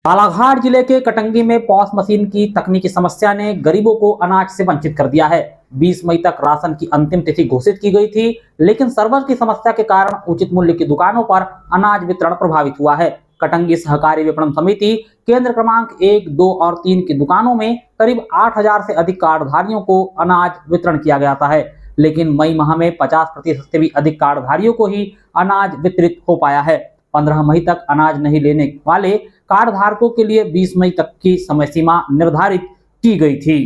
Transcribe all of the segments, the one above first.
बालाघाट जिले के कटंगी में पॉस मशीन की तकनीकी समस्या ने गरीबों को अनाज से वंचित कर दिया है। 20 मई तक राशन की अंतिम तिथि घोषित की गई थी, लेकिन सर्वर की समस्या के कारण उचित मूल्य की दुकानों पर अनाज वितरण प्रभावित हुआ है। कटंगी सहकारी विपणन समिति केंद्र क्रमांक 1, 2 और 3 की दुकानों में करीब 8,000 से अधिक कार्डधारियों को अनाज वितरण किया गया है, लेकिन मई माह में 50% से भी अधिक कार्डधारियों को ही अनाज वितरित हो पाया है। 15 मई तक अनाज नहीं लेने वाले कार्ड धारकों के लिए 20 मई तक की समय सीमा निर्धारित की गई थी।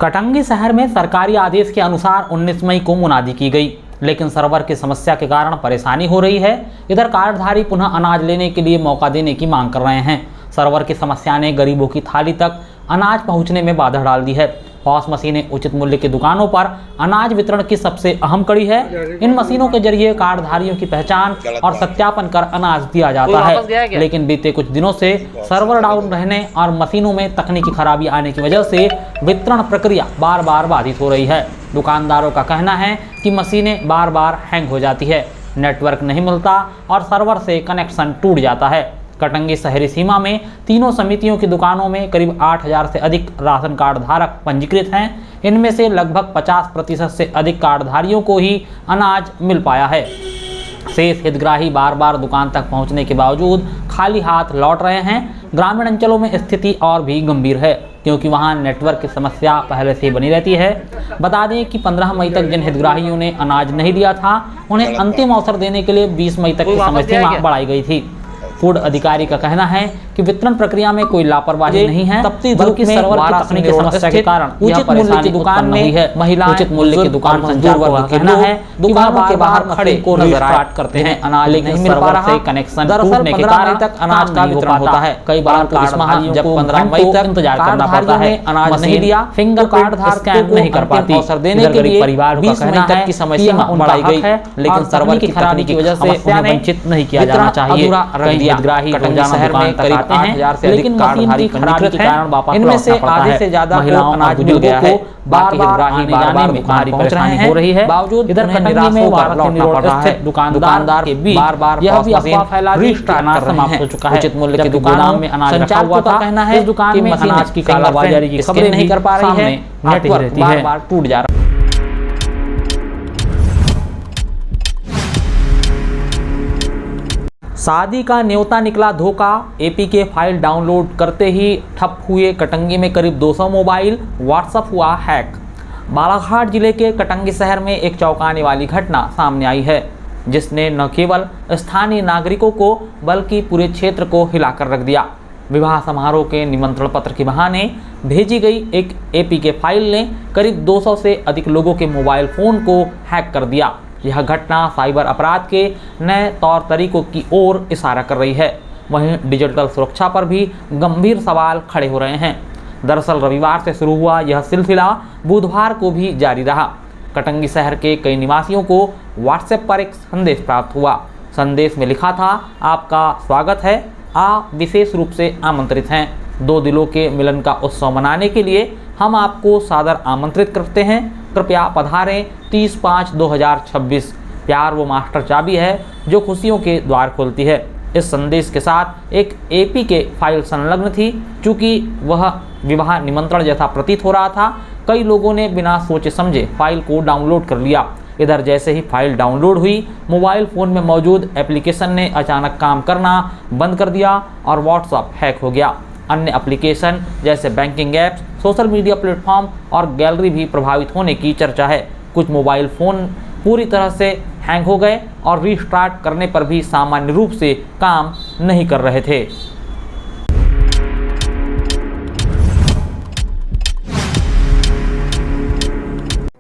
कटंगी शहर में सरकारी आदेश के अनुसार 19 मई को मुनादी की गई, लेकिन सर्वर की समस्या के कारण परेशानी हो रही है। इधर कार्डधारी पुनः अनाज लेने के लिए मौका देने की मांग कर रहे हैं। सर्वर की समस्या ने गरीबों की थाली तक अनाज पहुंचने में बाधा डाल दी है। पॉस मशीनें उचित मूल्य की दुकानों पर अनाज वितरण की सबसे अहम कड़ी है। इन मशीनों के जरिए कार्डधारियों की पहचान और सत्यापन कर अनाज दिया जाता है, लेकिन बीते कुछ दिनों से सर्वर डाउन रहने और मशीनों में तकनीकी खराबी आने की वजह से वितरण प्रक्रिया बार बार बाधित हो रही है। दुकानदारों का कहना है कि मशीनें बार बार हैंग हो जाती है, नेटवर्क नहीं मिलता और सर्वर से कनेक्शन टूट जाता है। कटंगी शहरी सीमा में तीनों समितियों की दुकानों में करीब 8,000 से अधिक राशन कार्ड धारक पंजीकृत हैं। इनमें से लगभग 50% से अधिक कार्डधारियों को ही अनाज मिल पाया है। शेष हितग्राही बार बार दुकान तक पहुंचने के बावजूद खाली हाथ लौट रहे हैं। ग्रामीण अंचलों में स्थिति और भी गंभीर है, क्योंकि वहां नेटवर्क की समस्या पहले से बनी रहती है। बता दें कि 15 मई तक जिन हितग्राहियों ने अनाज नहीं दिया था, उन्हें अंतिम अवसर देने के लिए 20 मई तक की समय सीमा बढ़ाई गई थी। फूड अधिकारी का कहना है कि वितरण प्रक्रिया में कोई लापरवाही नहीं है, बल्कि सर्वर की तकनीकी समस्या के कारण उचित मूल्य की दुकान में महिलाएं उचित मूल्य की दुकान संचालक का कहना है दुकानों के बाहर खड़े को स्टार्ट करते हैं अनाज, लेकिन मिल पा रहा कनेक्शन टूटने के कारण तक अनाज का वितरण होता है। कई बार कार्डधारियों जब 15 मई तक इंतजार करना पड़ता है, अनाज नहीं दिया, फिंगर कार्ड स्कैन नहीं कर पाती। अवसर देने के लिए परिवार 20 मई तक की समय सीमा बढ़ाई गई है, लेकिन सर्वर की खराबी की वजह से वंचित नहीं किया जाना चाहिए। हितग्राही शहर में करीब 8,000 से अधिक कार्डधारी पंजीकृत हैं। इनमें से आधे से ज्यादा महिलाओं अनाज मिल गया है। बाकी हितग्राही बार में भारी परेशानी हो रही है। बावजूद इधर कटंगी में लौटना पड़ रहा है। दुकानदार के बीच बार यह भी अफवाह फैला दी कि अनाज समाप्त हो चुका है। उचित मूल्य की दुकानों में अनाज रखा हुआ था। कहना है इस दुकान में अनाज की कालाबाजारी की खबरें नहीं कर पा रही है, नेटवर्क बार टूट जा रहा है। शादी का न्योता निकला धोखा। एपी के फाइल डाउनलोड करते ही ठप हुए कटंगी में करीब 200 मोबाइल, व्हाट्सएप हुआ हैक। बालाघाट जिले के कटंगी शहर में एक चौंकाने वाली घटना सामने आई है, जिसने न केवल स्थानीय नागरिकों को बल्कि पूरे क्षेत्र को हिलाकर रख दिया। विवाह समारोह के निमंत्रण पत्र के बहाने भेजी गई एक एपी के फाइल ने करीब 200 से अधिक लोगों के मोबाइल फ़ोन को हैक कर दिया। यह घटना साइबर अपराध के नए तौर तरीकों की ओर इशारा कर रही है। वहीं डिजिटल सुरक्षा पर भी गंभीर सवाल खड़े हो रहे हैं। दरअसल रविवार से शुरू हुआ यह सिलसिला बुधवार को भी जारी रहा। कटंगी शहर के कई निवासियों को व्हाट्सएप पर एक संदेश प्राप्त हुआ। संदेश में लिखा था, आपका स्वागत है, आप विशेष रूप से आमंत्रित हैं। 2 दिलों के मिलन का उत्सव मनाने के लिए हम आपको सादर आमंत्रित करते हैं। कृपया पधारें 30/5/2026। प्यार वो मास्टर चाबी है जो खुशियों के द्वार खोलती है। इस संदेश के साथ एक एपी के फाइल संलग्न थी। चूँकि वह विवाह निमंत्रण जैसा प्रतीत हो रहा था, कई लोगों ने बिना सोचे समझे फाइल को डाउनलोड कर लिया। इधर जैसे ही फाइल डाउनलोड हुई, मोबाइल फ़ोन में मौजूद एप्लीकेशन ने अचानक काम करना बंद कर दिया और व्हाट्सएप हैक हो गया। अन्य एप्लीकेशन जैसे banking apps, social media platform और गैलरी भी प्रभावित होने की चर्चा है। कुछ मोबाइल फ़ोन पूरी तरह से हैंग हो गए और रीस्टार्ट करने पर भी सामान्य रूप से काम नहीं कर रहे थे।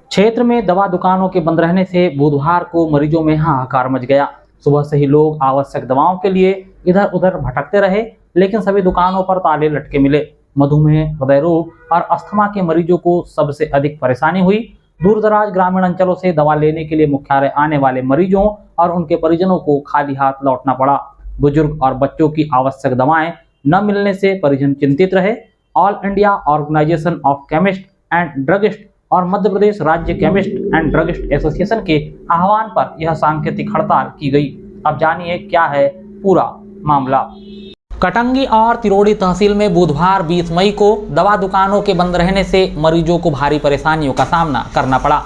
क्षेत्र में दवा दुकानों के बंद रहने से बुधवार को मरीजों में हाहाकार मच गया। सुबह से ही लोग आवश्यक दवाओं के लिए इधर उधर भटकते रहे, लेकिन सभी दुकानों पर ताले लटके मिले। मधुमेह, हृदय रोग और अस्थमा के मरीजों को सबसे अधिक परेशानी हुई। दूरदराज ग्रामीण अंचलों से दवा लेने के लिए मुख्यालय आने वाले मरीजों और उनके परिजनों को खाली हाथ लौटना पड़ा। बुजुर्ग और बच्चों की आवश्यक दवाएं न मिलने से परिजन चिंतित रहे। All India Organisation of Chemist and Druggist और मध्य प्रदेश राज्य केमिस्ट एंड ड्रगिस्ट एसोसिएशन के आह्वान पर यह सांकेतिक हड़ताल की गई। अब जानिए क्या है पूरा मामला। कटंगी और तिरोड़ी तहसील में बुधवार 20 मई को दवा दुकानों के बंद रहने से मरीजों को भारी परेशानियों का सामना करना पड़ा।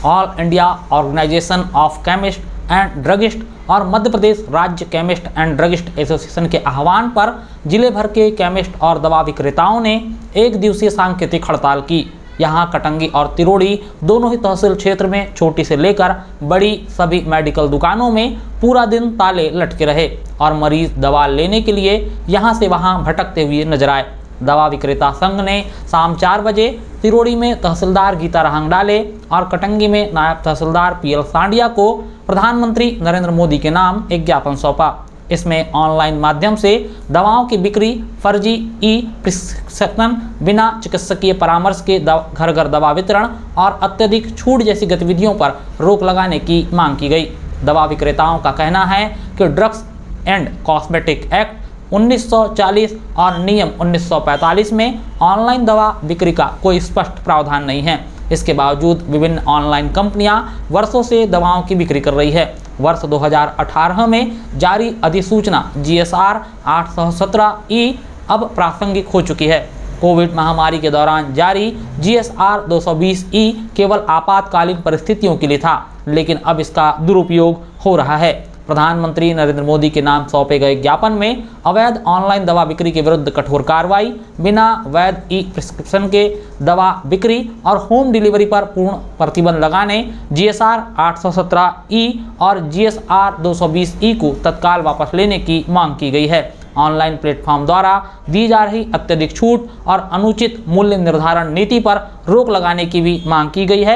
All India Organisation of Chemist and Druggist और मध्य प्रदेश राज्य केमिस्ट एंड ड्रगिस्ट एसोसिएशन के आह्वान पर जिले भर के केमिस्ट और दवा विक्रेताओं ने एक दिवसीय सांकेतिक हड़ताल की। यहां कटंगी और तिरोड़ी दोनों ही तहसील क्षेत्र में छोटी से लेकर बड़ी सभी मेडिकल दुकानों में पूरा दिन ताले लटके रहे और मरीज दवा लेने के लिए यहां से वहां भटकते हुए नजर आए। दवा विक्रेता संघ ने शाम 4 बजे तिरोड़ी में तहसीलदार गीता रहांगडाले और कटंगी में नायब तहसीलदार पीएल सांडिया को प्रधानमंत्री नरेंद्र मोदी के नाम एक ज्ञापन सौंपा। इसमें ऑनलाइन माध्यम से दवाओं की बिक्री, फर्जी ई प्रिस्क्रिप्शन, बिना चिकित्सकीय परामर्श के घर घर दवा वितरण और अत्यधिक छूट जैसी गतिविधियों पर रोक लगाने की मांग की गई। दवा विक्रेताओं का कहना है कि ड्रग्स एंड कॉस्मेटिक एक्ट 1940 और नियम 1945 में ऑनलाइन दवा बिक्री का कोई स्पष्ट प्रावधान नहीं है। इसके बावजूद विभिन्न ऑनलाइन कंपनियां वर्षों से दवाओं की बिक्री कर रही है। वर्ष 2018 में जारी अधिसूचना GSR 817E अब प्रासंगिक हो चुकी है। कोविड महामारी के दौरान जारी GSR 220E केवल आपातकालीन परिस्थितियों के लिए था, लेकिन अब इसका दुरुपयोग हो रहा है। प्रधानमंत्री नरेंद्र मोदी के नाम सौंपे गए ज्ञापन में अवैध ऑनलाइन दवा बिक्री के विरुद्ध कठोर कार्रवाई, बिना वैध ई प्रिस्क्रिप्शन के दवा बिक्री और होम डिलीवरी पर पूर्ण प्रतिबंध लगाने, GSR 817E और GSR 220E को तत्काल वापस लेने की मांग की गई है। ऑनलाइन प्लेटफॉर्म द्वारा दी जा रही अत्यधिक छूट और अनुचित मूल्य निर्धारण नीति पर रोक लगाने की भी मांग की गई है।